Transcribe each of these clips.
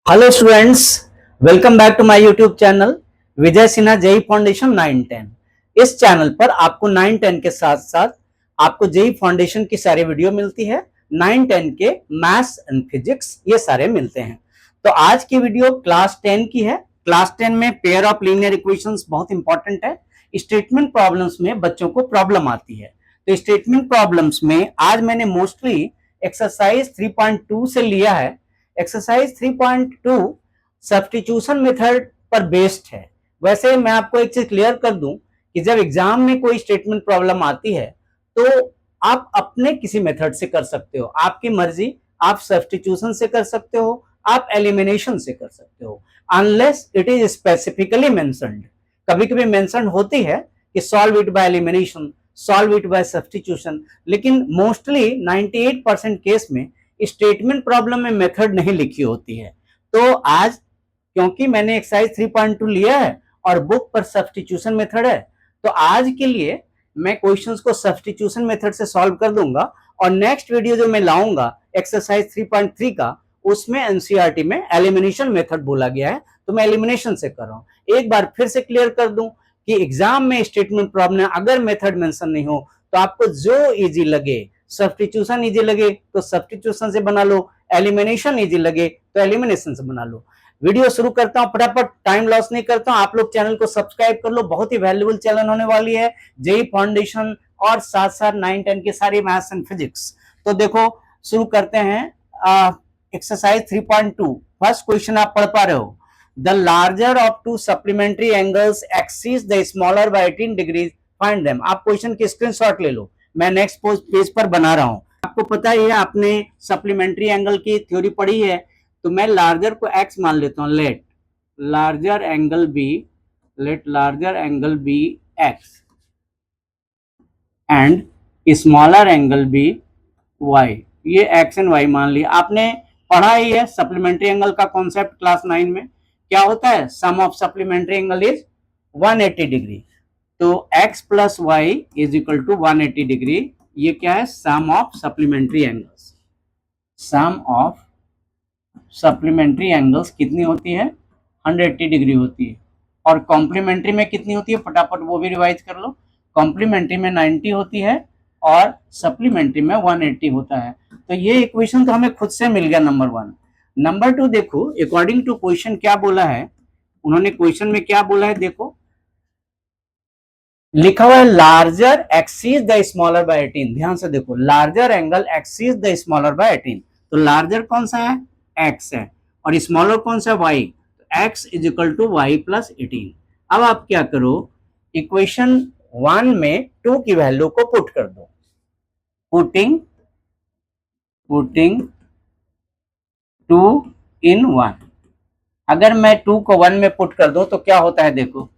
Hello students, welcome back to my YouTube channel Vijay Sinha JEE foundation 9-10। इस channel पर आपको 9-10 के साथ साथ आपको जेई फाउंडेशन की सारी वीडियो मिलती है। 9-10 के मैथ्स एंड फिजिक्स ये सारे मिलते हैं। तो आज की वीडियो क्लास 10 की है। क्लास 10 में पेयर ऑफ लीनियर इक्वेशंस बहुत इंपॉर्टेंट है। स्टेटमेंट प्रॉब्लम्स में बच्चों को प्रॉब्लम आती है, तो स्टेटमेंट प्रॉब्लम्स में आज मैंने मोस्टली एक्सरसाइज 3.2 से लिया है। एक्सरसाइज 3.2 सब्स्टिट्यूशन मेथड पर बेस्ड है। वैसे मैं आपको एक चीज क्लियर कर दूं कि जब एग्जाम में कोई स्टेटमेंट प्रॉब्लम आती है तो आप अपने किसी मेथड से कर सकते हो, आपकी मर्जी। आप सब्स्टिट्यूशन से कर सकते हो, आप एलिमिनेशन से कर सकते हो, unless it is specifically mentioned. कभी कभी मेंशन होती है कि solve it by elimination, solve it by substitution, लेकिन मोस्टली 98% केस में स्टेटमेंट प्रॉब्लम में मेथड नहीं लिखी होती है। तो आज क्योंकि मैंने एक्सरसाइज 3.2 लिया है और बुक पर सब्स्टिट्यूशन मेथड है, तो आज के लिए मैं क्वेश्चंस को सब्स्टिट्यूशन मेथड से सॉल्व कर दूंगा। और नेक्स्ट वीडियो जो मैं लाऊंगा एक्सरसाइज 3.3 का, उसमें एनसीईआरटी में एलिमिनेशन मेथड बोला गया है, तो मैं एलिमिनेशन से कर रहा हूं। एक बार फिर से क्लियर कर दूं कि एग्जाम में स्टेटमेंट प्रॉब्लम अगर मेथड मेंशन नहीं हो तो आपको जो इजी लगे, सब्स्टिट्यूशन इजी लगे तो सब्स्टिट्यूशन से बना लो, एलिमिनेशन इजी लगे तो एलिमिनेशन से बना लो। वीडियो शुरू करता हूं, फटाफट, टाइम लॉस नहीं करता हूं। आप लोग चैनल को सब्सक्राइब कर लो, बहुत ही वैल्यूबल चैनल होने वाली है जेई फाउंडेशन और साथ साथ 9-10 की सारी मैथ्स एंड फिजिक्स। तो देखो शुरू करते हैं एक्सरसाइज 3.2। फर्स्ट क्वेश्चन आप पढ़ पा रहे हो, the larger of two supplementary angles exceeds the smaller by 18 degrees, find them. आप क्वेश्चन की स्क्रीनशॉट ले लो, मैं नेक्स्ट पेज पर बना रहा हूं। आपको पता ही है, आपने सप्लीमेंट्री एंगल की थ्योरी पढ़ी है, तो मैं लार्जर को x मान लेता हूं। Let larger angle be x and smaller angle be y। ये x एंड y मान लिया। आपने पढ़ा ही है सप्लीमेंट्री एंगल का कॉन्सेप्ट क्लास 9 में। क्या होता है? Sum of supplementary angle is 180 degree. तो x plus y is equal to 180 degree. ये क्या है? Sum of supplementary angles. Sum of supplementary angles कितनी होती है? 180 डिग्री होती है। और कॉम्प्लीमेंट्री में कितनी होती है? फटाफट वो भी रिवाइज कर लो। कॉम्प्लीमेंट्री में 90 होती है और सप्लीमेंट्री में 180 होता है। तो ये इक्वेशन तो हमें खुद से मिल गया, नंबर 1। नंबर 2 देखो, अकॉर्डिंग टू क्वेश्चन क्या बोला है, उन्होंने क्वेश्चन में क्या बोला है देखो, लिखा हुआ है larger exceeds the smaller by 18। ध्यान से देखो, larger angle exceeds the smaller by 18। तो लार्जर कौन सा है? x है, और स्मॉलर कौन सा है? y। तो x is equal to y plus 18। अब आप क्या करो, इक्वेशन 1 में 2 की वैल्यू को पुट कर दो। पुटिंग 2 इन 1। अगर मैं 2 को 1 में पुट कर दूं तो क्या होता है देखो,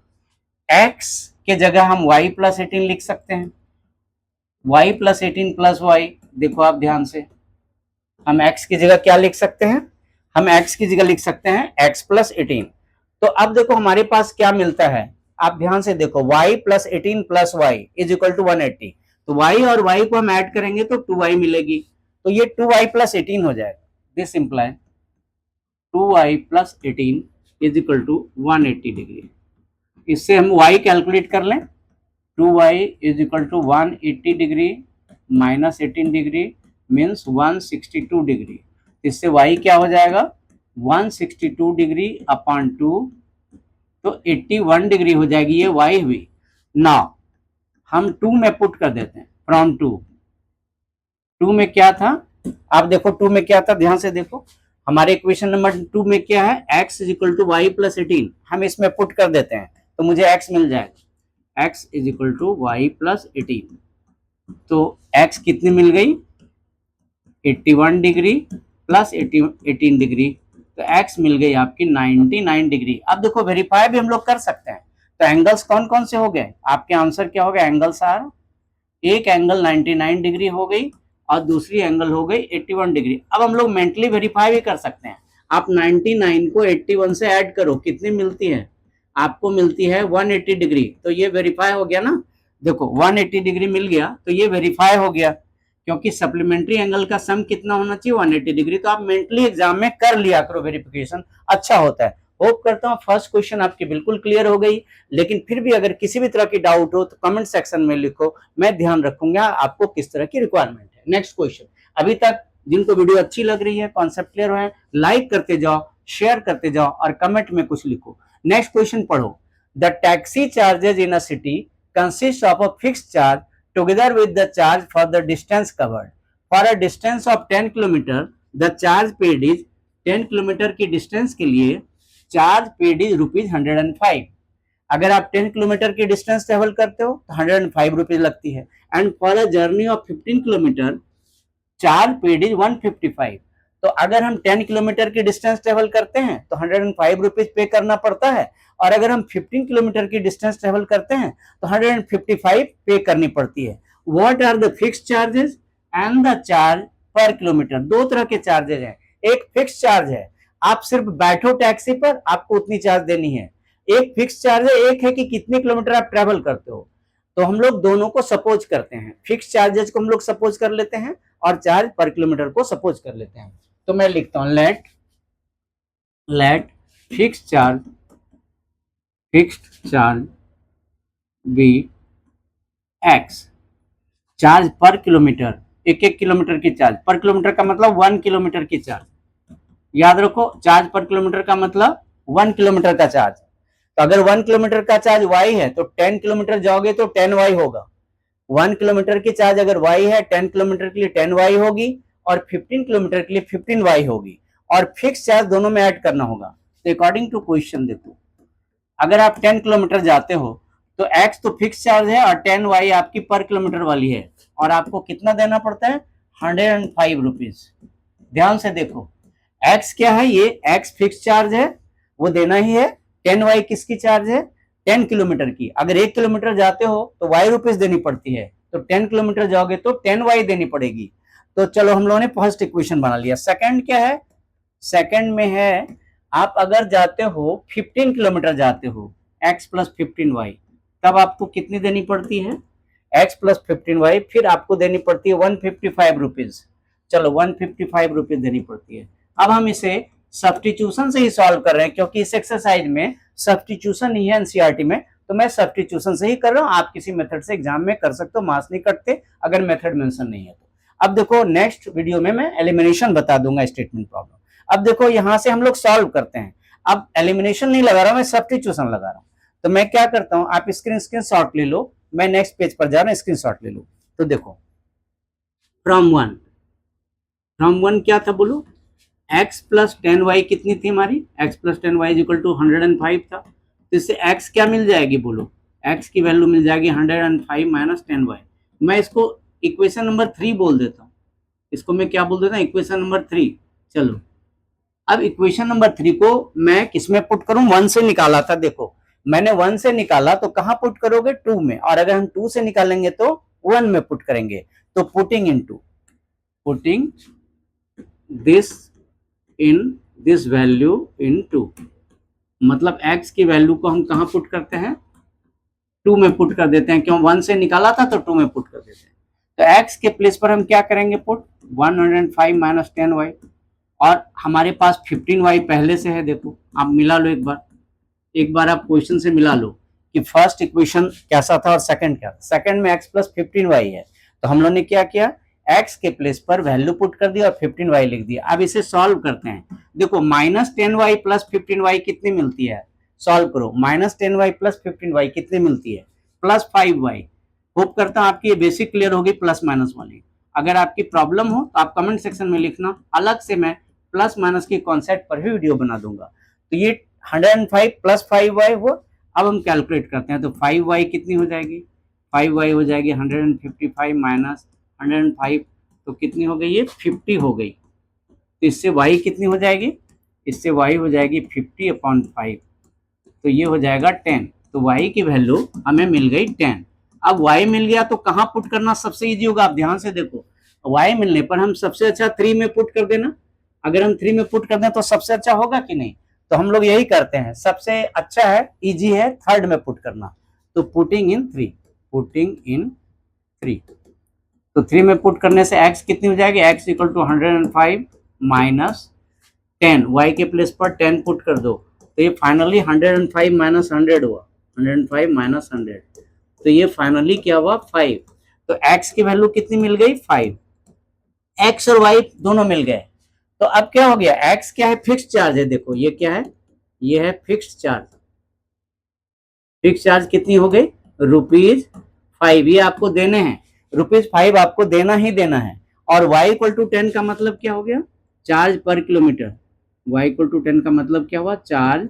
x के जगह हम y प्लस 18 लिख सकते हैं। y प्लस 18 प्लस y, देखो आप ध्यान से, हम x की जगह क्या लिख सकते हैं? हम x की जगह लिख सकते हैं x प्लस 18। तो अब देखो हमारे पास क्या मिलता है, आप ध्यान से देखो, y plus 18 plus y is equal to 180। तो y और y को हम ऐड करेंगे तो 2y मिलेगी। तो ये 2y प्लस 18 हो जाएगा। This imply 2y plus 18 is equal to 180 degree. इससे हम y कैलकुलेट कर लें। 2y is equal to 180 degree minus 18 degree means 162 degree. इससे y क्या हो जाएगा? 162 डिग्री अपॉन 2, तो 81 डिग्री हो जाएगी। ये y हुई। नाउ हम 2 में पुट कर देते हैं। फ्रॉम 2 में क्या था? आप देखो 2 में क्या था, ध्यान से देखो, हमारे इक्वेशन नंबर 2 में क्या है? x is equal to y plus 18। हम इसमें पुट कर देते हैं तो मुझे x मिल जाएगा। x is equal to y plus 18। तो x कितनी मिल गई? 81 डिग्री प्लस 18 डिग्री, तो x मिल गई आपकी 99 डिग्री। अब देखो वेरीफाई भी हम लोग कर सकते हैं। तो एंगल्स कौन कौन से हो गए? आपके आंसर क्या हो गया? एंगल्स आर, एक एंगल 99 डिग्री हो गई और दूसरी एंगल हो गई 81 डिग्री। अब हम लोग मेंटली वेरीफाई भी कर सकते हैं। आप 99 को 81 से ऐड करो, कितनी मिलती है? आपको मिलती है 180 डिग्री। तो ये वेरीफाई हो गया ना। देखो 180 डिग्री मिल गया, तो ये वेरीफाई हो गया, क्योंकि सप्लीमेंट्री एंगल का सम कितना होना चाहिए 180 डिग्री। तो आप मेंटली एग्जाम में कर लिया करो वेरिफिकेशन, अच्छा होता है। होप करता हूँ फर्स्ट क्वेश्चन आपकी बिल्कुल क्लियर हो गई, लेकिन फिर भी अगर किसी भी तरह की डाउट हो तो कमेंट सेक्शन में लिखो, मैं ध्यान रखूंगा आपको किस तरह की रिक्वायरमेंट है। नेक्स्ट क्वेश्चन, अभी तक जिनको वीडियो अच्छी लग रही है, कॉन्सेप्ट क्लियर है, लाइक करते जाओ, शेयर करते जाओ और कमेंट में कुछ लिखो। नेक्स्ट क्वेश्चन पढ़ो, the taxi charges in a city consist of a fixed charge together with the charge for the distance covered. For a distance of 10 km, the charge paid is 10 km की distance के लिए charge paid is ₹105। अगर आप 10 kilometre की distance travel करते हो तो ₹105 लगती है। And for a journey of 15 kilometre charge paid is 155। तो अगर हम 10 किलोमीटर की डिस्टेंस ट्रेवल करते हैं तो ₹105 पे करना पड़ता है, और अगर हम 15 किलोमीटर की डिस्टेंस ट्रेवल करते हैं तो 155 पे करनी पड़ती है। What are the fix charges and the charge per kilometer? दो तरह के चार्जेस हैं, एक फिक्स चार्ज है, आप सिर्फ बैठो टैक्सी पर आपको उतनी चार्ज देनी है। एक फिक्स चार्ज है, एक है कि कितने किलोमीटर आप ट्रेवल करते हो। तो हम लोग दोनों को सपोज करते हैं, फिक्स चार्जेस को हम लोग सपोज कर लेते हैं और चार्ज पर किलोमीटर को सपोज कर लेते हैं। तो मैं लिखता हूं let fixed charge be x. Charge per kilometer, एक एक किलोमीटर की चार्ज, पर किलोमीटर का मतलब 1 किलोमीटर की चार्ज, याद रखो, चार्ज पर किलोमीटर का मतलब 1 किलोमीटर का चार्ज। तो अगर 1 किलोमीटर का चार्ज y है तो 10 किलोमीटर जाओगे तो 10y होगा। 1 किलोमीटर की चार्ज अगर y है, 10 किलोमीटर के लिए 10y होगी और 15 किलोमीटर के लिए 15y होगी, और फिक्स चार्ज दोनों में ऐड करना होगा। तो अकॉर्डिंग टू क्वेश्चन देखो, अगर आप 10 किलोमीटर जाते हो तो x तो फिक्स चार्ज है और 10y आपकी पर किलोमीटर वाली है, और आपको कितना देना पड़ता है? ₹105। ध्यान से देखो, x क्या है? ये x फिक्स चार्ज है, वो देना ही है। 10y किसकी चार्ज है? 10 किलोमीटर की। अगर 1 किलोमीटर जाते हो तो y रुपीज देनी पड़ती है, तो 10 किलोमीटर जाओगे तो 10y देनी पड़ेगी। तो चलो हम लोगों ने फर्स्ट इक्वेशन बना लिया। सेकंड क्या है? सेकंड में है, आप अगर जाते हो 15 किलोमीटर जाते हो x प्लस 15y, तब आपको कितनी देनी पड़ती है? x प्लस 15y, फिर आपको देनी पड़ती है ₹155। चलो ₹155 देनी पड़ती है। अब हम इसे सब्स्टिट्यूशन से ही सॉल्व कर रहे हैं, क्योंकि इस एक्सरसाइज में सब्स्टिट्यूशन नहीं है एनसीईआरटी में, तो मैं सब्स्टिट्यूशन से ही कर रहा हूं। आप किसी मेथड से एग्जाम में कर सकते हो, मार्क्स नहीं कटते अगर मेथड मेंशन नहीं है तो। अब देखो नेक्स्ट वीडियो में मैं एलिमिनेशन बता दूंगा, स्टेटमेंट प्रॉब्लम। अब देखो यहां से हम लोग सॉल्व करते हैं। अब एलिमिनेशन नहीं लगा रहा हूं, मैं सब्स्टिट्यूशन लगा रहा हूं। तो मैं क्या करता हूं, आप स्क्रीन शॉट ले लो, मैं नेक्स्ट पेज पर जा रहा हूं, स्क्रीन शॉट ले लो। तो देखो फ्रॉम वन क्या था बोलो? x प्लस 10y कितनी थी हमारी? x plus 10y equal to 105 था। तो इससे x क्या मिल जाएगी बोलो? x की वैल्यू मिल जाएगी 105 माइनस 10y। मैं इसको इक्वेशन नंबर 3 बोल देता हूँ, इसको मैं क्या बोल देता हूँ? Equation number 3। चलो अब इक्वेशन नंबर 3 को मैं किसमें पुट करूं? 1 से निकाला था, देखो मैंने 1 से निकाला, तो कहां पुट करोगे? 2 में, और अगर हम 2 से निकालेंगे तो 1 में पुट करेंगे। तो पुटिंग दिस वैल्यू इन 2, मतलब x की वैल्यू को हम कहां पुट करते हैं? 2 में पुट कर देते हैं, क्यों? 1 से निकाला था तो 2 में पुट कर देते हैं। तो x के प्लेस पर हम क्या करेंगे? पुट 105 माइनस 10y, और हमारे पास 15y पहले से है। देखो आप मिला लो एक बार आप क्वेश्चन से मिला लो कि फर्स्ट इक्वेशन कैसा था और सेकंड क्या था। सेकंड में x प्लस 15y है, तो हम लोगों ने क्या किया? x के प्लेस पर वैल्यू पुट कर दिया और 15y लिख दिया। अब इसे सॉल्व करते हैं। देखो माइनस 10y प्लस 15y कितनी मिलती है? सॉल्व करो, माइनस 10y प्लस 15y कितनी मिलती है? Plus 5y। होप करता हूं आपकी ये बेसिक क्लियर होगी प्लस माइनस वाली। अगर आपकी प्रॉब्लम हो तो आप कमेंट सेक्शन में लिखना, अलग से मैं प्लस माइनस के कॉन्सेप्ट पर भी वीडियो बना दूंगा। तो ये 105 प्लस 5y हो। अब हम कैलकुलेट करते हैं, तो 5y कितनी हो जाएगी? 5y हो जाएगी 155 माइनस 105, तो कितनी हो गई? ये 50 हो गई। तो इससे y कितनी हो जाएगी? इससे y हो जाएगी 50/5, तो ये हो जाएगा 10। तो y की वैल्यू हमें मिल गई 10। अब y मिल गया तो कहाँ पुट करना सबसे इजी होगा? आप ध्यान से देखो, y मिलने पर हम सबसे अच्छा 3 में पुट कर देना। अगर हम 3 में पुट कर दें तो सबसे अच्छा होगा कि नहीं? तो हम लोग यही करते हैं, सबसे अच्छा है, इजी है, थर्ड में पुट करना। तो पुटिंग इन 3। तो 3 में पुट करने से x कितनी हो जाएगी, x equal to 105 minus 10, y के प्लेस पर 10 पुट कर दो, तो ये फाइनली 105 माइनस 100 हुआ, 105 माइनस 100, तो ये फाइनली क्या हुआ 5। तो x की वैल्यू कितनी मिल गई 5, x और y दोनों मिल गए। तो अब क्या हो गया, x क्या है, फिक्स्ड चार्ज है, देखो ये क्या है, ये है फिक्स्ड चार्ज। फिक्स्ड चार्ज कितनी हो गई ₹5, ये आपको देने हैं, ₹5 आपको देना ही देना है। और y इक्वल टू 10 का मतलब क्या हो गया, charge per kilometre, y equal to 10 का मतलब क्या हुआ, चार्ज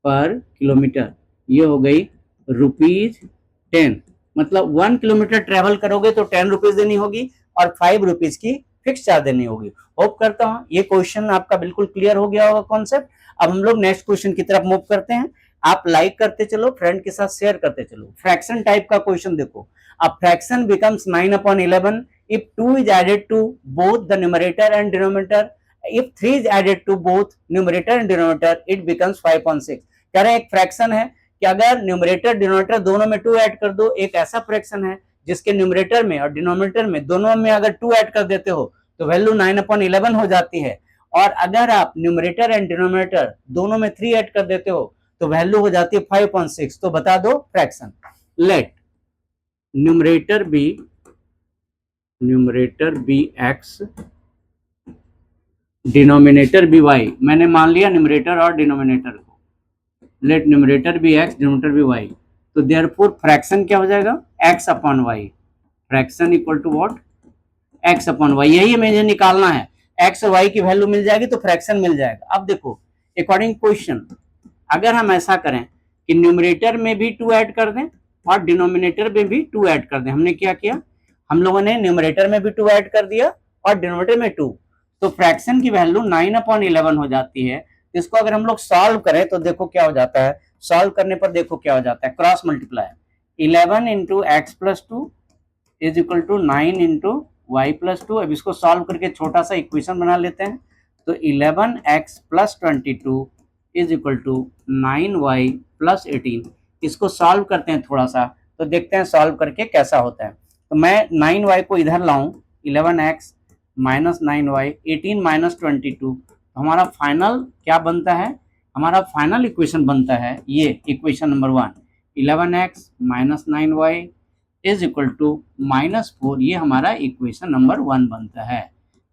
पर किलोमीटर, ये हो गई ₹10। मतलब 1 किलोमीटर ट्रेवल करोगे तो 10 रुपीज देनी होगी और 5 रुपीज की फिक्स चार्ज देनी होगी। होप करता हूं ये क्वेश्चन आपका बिल्कुल क्लियर हो गया होगा कॉन्सेप्ट। अब हम लोग नेक्स्ट क्वेश्चन की तरफ मूव करते हैं। आप लाइक करते चलो, फ्रेंड के साथ शेयर करते चलो। फ्रैक्शन टाइप का क्वेश्चन देखो, a fraction becomes 9/11 if 2 is added to both the numerator and denominator, if 3 is added to both numerator and denominator it becomes 5/6। कह रहे हैं एक फ्रैक्शन है कि अगर न्यूमरेटर डिनोमिनेटर दोनों में 2 ऐड कर दो, एक ऐसा फ्रैक्शन है जिसके न्यूमरेटर में और डिनोमिनेटर में दोनों में अगर 2 ऐड कर देते हो तो वैल्यू 9/11 हो जाती है। और अगर आप न्यूमरेटर एंड डिनोमिनेटर दोनों में 3 ऐड कर देते हो तो वैल्यू हो जाती है 5/6। तो बता दो fraction. Let numerator be x, denominator be y। मैंने मान लिया न्यूमरेटर और डिनोमिनेटर को। Let numerator be x, denominator be y। तो देयरफॉर फ्रैक्शन क्या हो जाएगा, x upon y। Fraction equal to what, x upon y। यही मुझे निकालना है, x और y की वैल्यू मिल जाएगी तो फ्रैक्शन मिल जाएगा। अब देखो अकॉर्डिंग क्वेश्चन, अगर हम ऐसा करें कि न्यूमरेटर में भी 2 ऐड कर दें और डिनोमिनेटर में भी 2 ऐड कर दें, हमने क्या किया, हम लोगों ने न्यूमरेटर में भी 2 ऐड कर दिया और डिनोमिनेटर में 2, तो फ्रैक्शन की वैल्यू 9/11 हो जाती है। इसको अगर हम लोग सॉल्व करें तो देखो क्या हो जाता है, सॉल्व करने पर देखो क्या हो जाता है, cross multiply 11 into x plus 2 is equal to 9 into y plus 2। अब इसको सॉल्व करके छोटा सा इक्वेशन बना लेते हैं। तो 11x plus 22 is equal to 9y plus 18। इसको सॉल्व करते हैं थोड़ा सा, तो देखते हैं सॉल्व करके कैसा होता है। तो मैं 9y को इधर लाऊं, 11x माइनस 9y 18 माइनस 22, तो हमारा फाइनल क्या बनता है, हमारा फाइनल इक्वेशन बनता है ये equation number 1, 11x minus 9y is equal to -4। ये हमारा इक्वेशन नंबर 1 बनता है।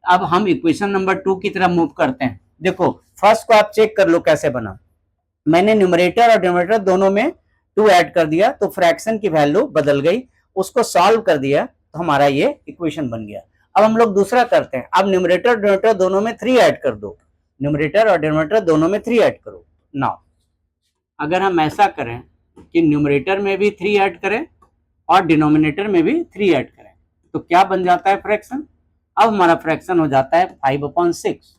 अब हम इक्वेशन नंबर 2 की तरफ मूव करते हैं। देखो फर्स्ट को आप चेक कर लो कैसे बना। मैंने न्यूमरेटर और डिनोमिनेटर दोनों में 2 ऐड कर दिया तो फ्रैक्शन की वैल्यू बदल गई, उसको सॉल्व कर दिया तो हमारा ये इक्वेशन बन गया। अब हम लोग दूसरा करते हैं। अब न्यूमरेटर और डिनोमिनेटर दोनों में 3 ऐड कर दो, न्यूमरेटर और डिनोमिनेटर दोनों में 3 ऐड करो। नाउ अगर हम ऐसा करें कि न्यूमरेटर में भी 3 ऐड करें और डिनोमिनेटर में भी 3 ऐड करें तो क्या बन जाता है फ्रैक्शन। अब हमारा फ्रैक्शन हो जाता है 5/6।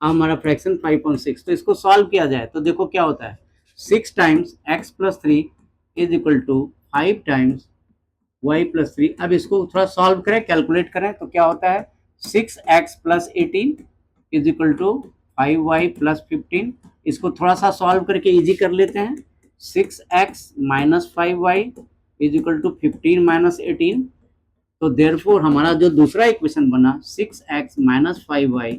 अब हमारा फ्रैक्शन 5/6। तो इसको सॉल्व किया जाए तो देखो क्या होता है, 6 times x plus 3 is equal to 5 times y plus 3। अब इसको थोड़ा सॉल्व करें, कैलकुलेट करें तो क्या होता है, 6x plus 18 is equal to 5y plus 15। इसको थोड़ा सा सॉल्व करके इजी कर लेते हैं, 6x minus 5y is equal to 15 minus 18। तो देयरफॉर हमारा जो दूसरा इक्वेशन बना 6x minus 5y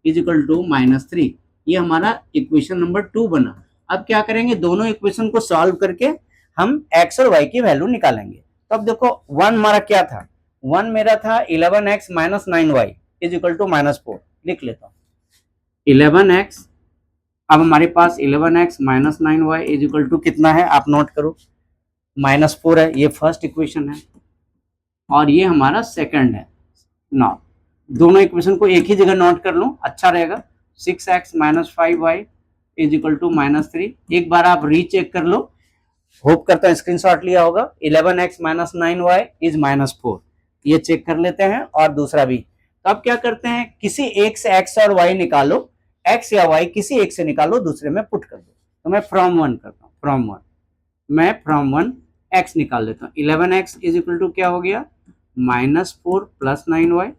is equal to -3, ये हमारा इक्वेशन नंबर 2 बना। अब क्या करेंगे, दोनों इक्वेशन को सॉल्व करके हम x और y की वैल्यू निकालेंगे। तो अब देखो 1 हमारा क्या था, 1 मेरा था 11x minus 9y is equal to -4। लिख लेता हूँ 11x। अब हमारे पास 11x minus 9y is equal to कितना है, आप नोट करो, -4 है। ये फर्स्ट इक्वेशन है और ये हमारा सेकंड है। नाउ दोनों इक्वेशन को एक ही जगह नोट कर लो, अच्छा रहेगा। 6x minus 5y is equal to -3। एक बार आप रीचेक कर लो, होप करता हूँ स्क्रीनशॉट लिया होगा। 11x माइनस 9y इज -4, ये चेक कर लेते हैं और दूसरा भी। तो अब क्या करते हैं, किसी एक से x और y निकालो, x या y किसी एक से निकालो, दूसरे में पुट कर दो। तो मैं फ्रॉम 1 करता हूँ, फ्रॉम 1 x निकाल लेता हूँ। 11x इज इक्वल टू क्या हो गया, -4 प्लस 9y।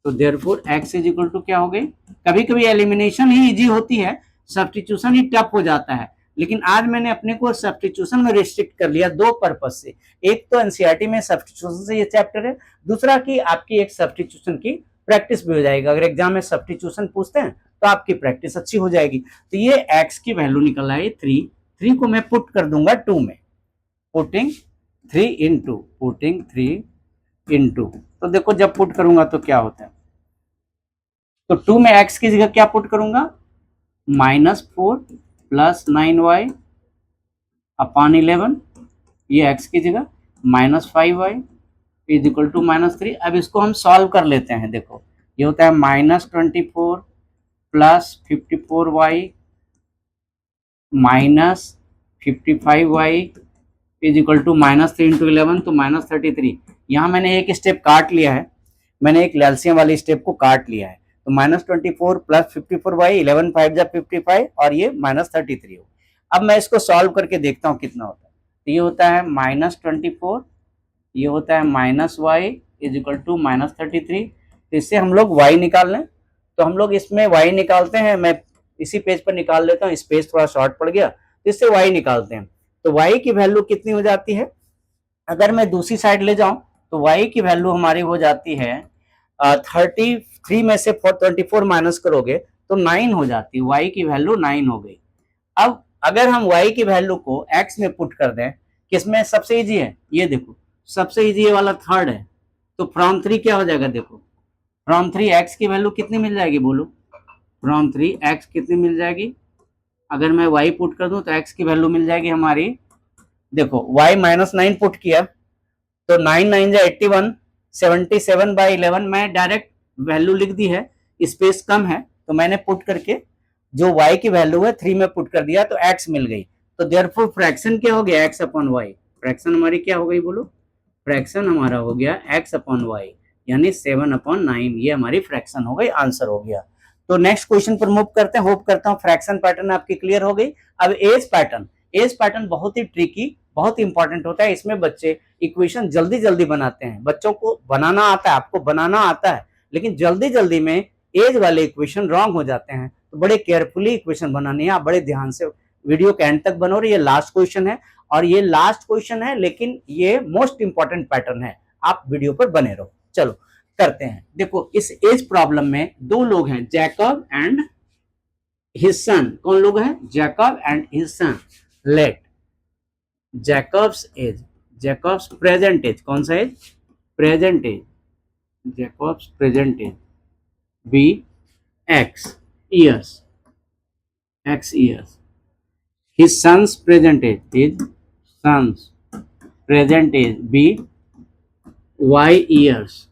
तो therefore x is equal to क्या हो गई, कभी कभी एलिमिनेशन ही इजी होती है, सब्स्टिट्यूशन ही टफ हो जाता है, लेकिन आज मैंने अपने को सब्स्टिट्यूशन में रिस्ट्रिक्ट कर लिया दो पर्पज से। एक तो एनसीईआरटी में सब्स्टिट्यूशन से ये चैप्टर है, दूसरा कि आपकी एक सब्स्टिट्यूशन की प्रैक्टिस भी हो जाएगी। अगर एग्जाम में सब्स्टिट्यूशन पूछते हैं तो आपकी प्रैक्टिस अच्छी हो जाएगी। तो ये एक्स की वैल्यू निकल आई 3 को मैं पुट कर दूंगा 2 में, पुटिंग 3 इंटू। तो देखो जब पुट करूंगा तो क्या होता है, तो 2 में x की जगह क्या पुट करूंगा, -4 प्लस 9y अपॉन 11, ये x की जगह -5y इज इक्वल टू -3। अब इसको हम सॉल्व कर लेते हैं। देखो ये होता है -24 plus 54y minus 55y is equal to -3 into 11 तो -33। यहाँ मैंने एक स्टेप काट लिया है, मैंने एक एलसीएम वाली स्टेप को काट लिया है। तो -24 प्लस 54y 11 5 जा 55 और ये -33 हो। अब मैं इसको सॉल्व करके देखता हूँ कितना होता है। तो ये होता है -24, ये होता है -y इज इक्वल टू -33। तो इससे हम लोग y निकाल लें, तो हम लोग इसमें y निकालते हैं। मैं इसी पेज पर निकाल लेता हूँ, इस पेज थोड़ा शॉर्ट पड़ गया, तो इससे y निकालते हैं। तो y की वैल्यू कितनी हो जाती है, अगर मैं दूसरी साइड ले जाऊं तो y की वैल्यू हमारी हो जाती है 33 में से 24 माइनस करोगे तो 9 हो जाती है, y की वैल्यू 9 हो गई। अब अगर हम y की वैल्यू को x में पुट कर दें, किसमें सबसे इजी है, ये देखो सबसे इजी ये वाला थर्ड है। तो फ्रॉम 3 क्या हो जाएगा, देखो फ्रॉम 3 x की वैल्यू कितनी मिल जाएगी, बोलो फ्रॉम 3 x कितनी मिल जाएगी। अगर मैं y पुट कर दूं तो x की वैल्यू मिल जाएगी हमारी, देखो y -9 पुट किया तो 9 9 जा 81, 77/11 मैं डायरेक्ट वैल्यू लिख दी है, स्पेस कम है तो मैंने पुट करके जो y की वैल्यू है 3 में पुट कर दिया तो x मिल गई। तो देयरफॉर फ्रैक्शन क्या हो गया, x अपॉन y। फ्रैक्शन हमारी क्या हो गई, बोलो फ्रैक्शन हमारा हो गया x अपॉन y, यानी 7/9, ये हमारी फ्रैक्शन हो गई, आंसर हो गया। तो नेक्स्ट क्वेश्चन पर मूव करते हैं। होप करता हूं फ्रैक्शन पैटर्न आपकी क्लियर हो गई। अब एज पैटर्न बहुत ही ट्रिकी, बहुत इंपॉर्टेंट होता है। इसमें बच्चे इक्वेशन जल्दी जल्दी बनाते हैं, बच्चों को बनाना आता है, आपको बनाना आता है, लेकिन जल्दी जल्दी में एज वाले इक्वेशन रॉन्ग हो जाते हैं। तो बड़े केयरफुली इक्वेशन बनानी है, आप बड़े ध्यान से वीडियो के एंड तक बनो। और ये लास्ट क्वेश्चन है, और ये लास्ट क्वेश्चन है, लेकिन ये मोस्ट इंपॉर्टेंट पैटर्न है, आप वीडियो पर बने रहो। चलो करते हैं। देखो इस एज प्रॉब्लम में दो लोग हैं, जैकब एंड हिज सन। कौन लोग हैं, Jacob and his son. Let Jacob's age, Jacob's present age, कौन सा age, present age, Jacob's present age be x years, x years, his son's present age, his son's present age be y years।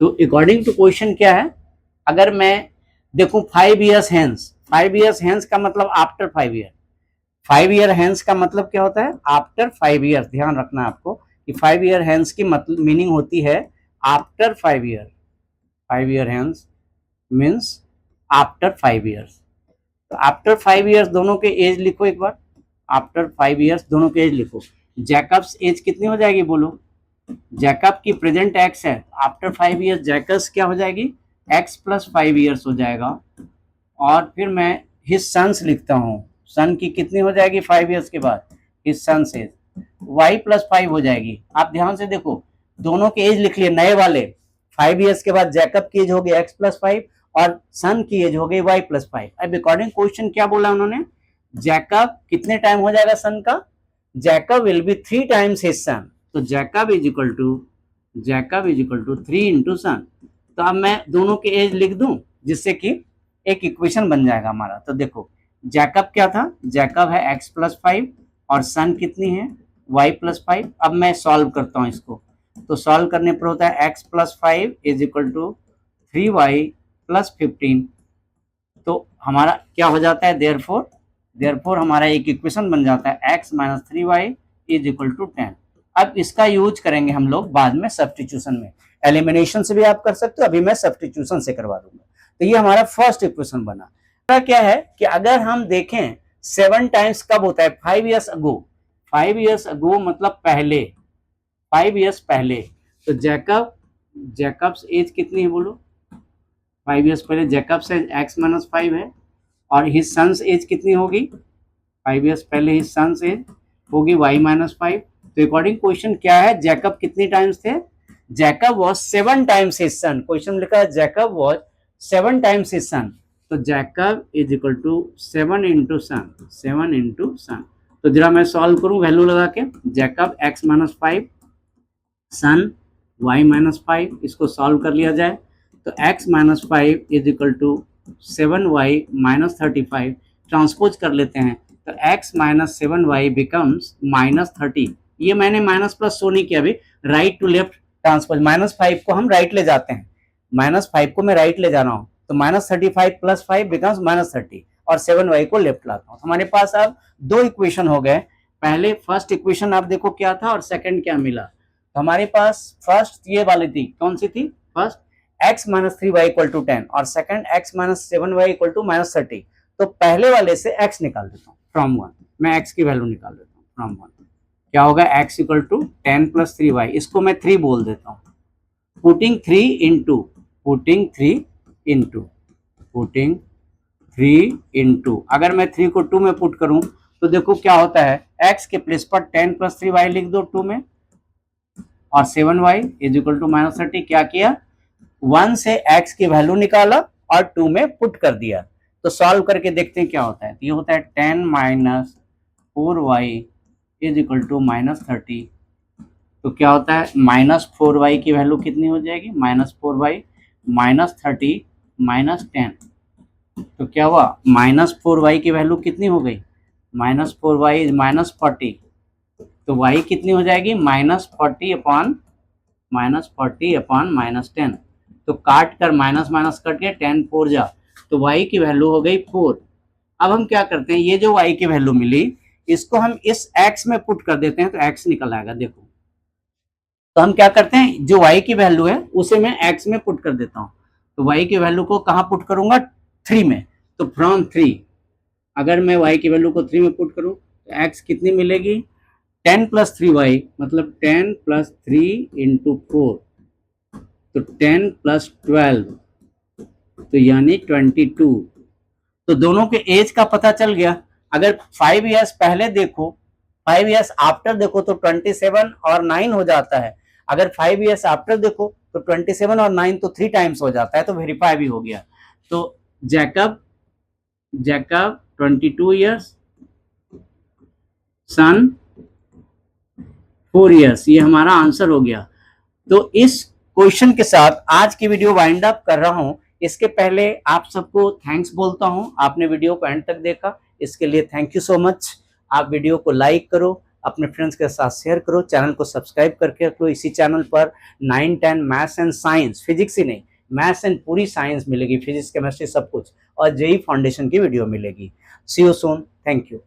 तो according to question क्या है, अगर मैं देखूं 5 years hence, 5 years hence का मतलब आफ्टर 5 ईयर, 5 ईयर हैंस का मतलब क्या होता है, आफ्टर 5 ईयर। ध्यान रखना आपको कि 5 ईयर हैंस की मतलब मीनिंग होती है after 5 year. 5 year hence means after 5 years. तो आफ्टर 5 ईयर्स दोनों के एज लिखो एक बार, आफ्टर 5 ईयर्स दोनों के एज लिखो। जैकब्स एज कितनी हो जाएगी, बोलो जैकब की प्रेजेंट एक्स है, आफ्टर 5 ईयर्स जैकब्स क्या हो जाएगी, x प्लस 5 ईयर्स हो जाएगा। और फिर मैं हिज सन्स लिखता हूँ, सन की कितनी हो जाएगी 5 ईयर्स के बाद, his sons age y plus 5 हो जाएगी। आप ध्यान से देखो, दोनों के एज लिख लिए नए वाले। 5 ईयर्स के बाद जैकब की एज हो गई x प्लस 5 और सन की एज हो गई y प्लस 5। अब अकॉर्डिंग क्वेश्चन क्या बोला उन्होंने, जैकब कितने टाइम हो जाएगा सन का, Jacob will be 3 times his son. तो Jacob is equal to 3 into son. तो अब मैं दोनों के एज लिख दूं, जिससे कि एक इक्वेशन बन जाएगा हमारा। तो देखो जैकब क्या था, जैकब है x प्लस 5 और सन कितनी है y प्लस 5। अब मैं सॉल्व करता हूँ इसको, तो सॉल्व करने पर होता है x plus 5 is equal to 3y plus 15। तो हमारा क्या हो जाता है, देयरफॉर हमारा एक इक्वेशन बन जाता है x minus 3y is equal to 10। अब इसका यूज करेंगे हम लोग बाद में सब्स्टिट्यूशन में, एलिमिनेशन से भी आप कर सकते हो, अभी मैं सब्स्टिट्यूशन से करवा दूंगा। तो ये हमारा फर्स्ट इक्वेशन बना। क्या है कि अगर हम देखें 7 टाइम्स कब होता है, 5 ईयर्स अगो, 5 ईयर्स अगो मतलब पहले, 5 ईयर्स पहले। तो जैकब्स एज कितनी है, बोलो 5 ईयर्स पहले जैकब्स एज x माइनस 5 है, और हिज सन्स एज कितनी होगी, 5 ईयर्स पहले हिज सन्स एज होगी y-5। तो अकॉर्डिंग क्वेश्चन क्या है, जैकब कितनी टाइम्स थे, Jacob was 7 times his son. Question लिखा है Jacob was 7 times his son, तो Jacob is equal to 7 into son, 7 into son. तो जरा मैं सॉल्व करूं वैल्यू लगा के, जैकब x-5 सन y-5, इसको सॉल्व कर लिया जाए तो x-5 is equal to 7y-35, transpose कर लेते हैं तो x-7y बिकम्स -30। ये मैंने माइनस प्लस शो नहीं किया अभी, राइट टू लेफ्ट ट्रांसपोज, -5 को हम राइट ले जाते हैं, -5 को मैं राइट ले जा रहा हूँ तो -35 प्लस 5 बिकम्स -30 और 7y को लेफ्ट लाता हूँ। हमारे पास अब दो इक्वेशन हो गए, पहले फर्स्ट इक्वेशन आप देखो क्या था और सेकंड क्या मिला। तो हमारे पास फर्स्ट ये वाली थी, कौन सी थी, फर्स्ट x-3y इक्वल टू 10 और सेकंड x-7y इक्वल टू -30। तो पहले वाले से x निकाल देता हूँ फ्रॉम 1, मैं x की वैल्यू निकाल देता हूँ फ्रॉम 1, क्या होगा x equal to 10 plus 3y, इसको मैं 3 बोल देता हूँ, पुटिंग 3 इंटू, अगर मैं 3 को 2 में पुट करूं तो देखो क्या होता है, x के प्लेस पर 10 प्लस 3y लिख दो 2 में और 7y इज इक्वल टू -30। क्या किया, 1 से x की वैल्यू निकाला और 2 में पुट कर दिया। तो सॉल्व करके देखते हैं क्या होता है। ये होता है 10 minus 4y is equal to -30। तो क्या होता है, -4y की वैल्यू कितनी हो जाएगी, -4y -30 -10, तो क्या हुआ, -4y की वैल्यू कितनी हो गई, -4y इज -40, तो y कितनी हो जाएगी, -40 अपॉन -10। तो काट कर माइनस माइनस कट के 10 4 जा, तो y की वैल्यू हो गई 4। अब हम क्या करते हैं, ये जो y की वैल्यू मिली इसको हम इस x में पुट कर देते हैं तो x निकल आएगा। देखो तो हम क्या करते हैं, जो y की वैल्यू है उसे मैं x में पुट कर देता हूँ, तो y की वैल्यू को कहाँ पुट करूंगा, 3 में, तो फ्रॉम 3, अगर मैं y की वैल्यू को 3 में पुट करूं तो x कितनी मिलेगी, 10 प्लस 3y, मतलब 10 प्लस 3 इंटू 4, तो 10 प्लस 12, तो यानी 22। तो दोनों के एज का पता चल गया। अगर 5 ईयर्स पहले देखो, 5 ईयर्स आफ्टर देखो तो 27 और 9 हो जाता है। अगर 5 ईयर्स आफ्टर देखो तो 27 और 9 तो 3 टाइम्स हो जाता है, तो वेरीफाई भी हो गया। तो जैकब 22 ईयर्स, सन 4 ईयर्स, ये हमारा आंसर हो गया। तो इस क्वेश्चन के साथ आज की वीडियो वाइंड अप कर रहा हूं। इसके पहले आप सबको थैंक्स बोलता हूं, आपने वीडियो को एंड तक देखा, इसके लिए थैंक यू सो मच। आप वीडियो को लाइक करो, अपने फ्रेंड्स के साथ शेयर करो, चैनल को सब्सक्राइब करके रखो। इसी चैनल पर 9, 10 मैथ्स एंड साइंस, फिजिक्स ही नहीं, मैथ्स एंड पूरी साइंस मिलेगी, फिजिक्स केमिस्ट्री सब कुछ, और जेई फाउंडेशन की वीडियो मिलेगी। सी यू सून, थैंक यू।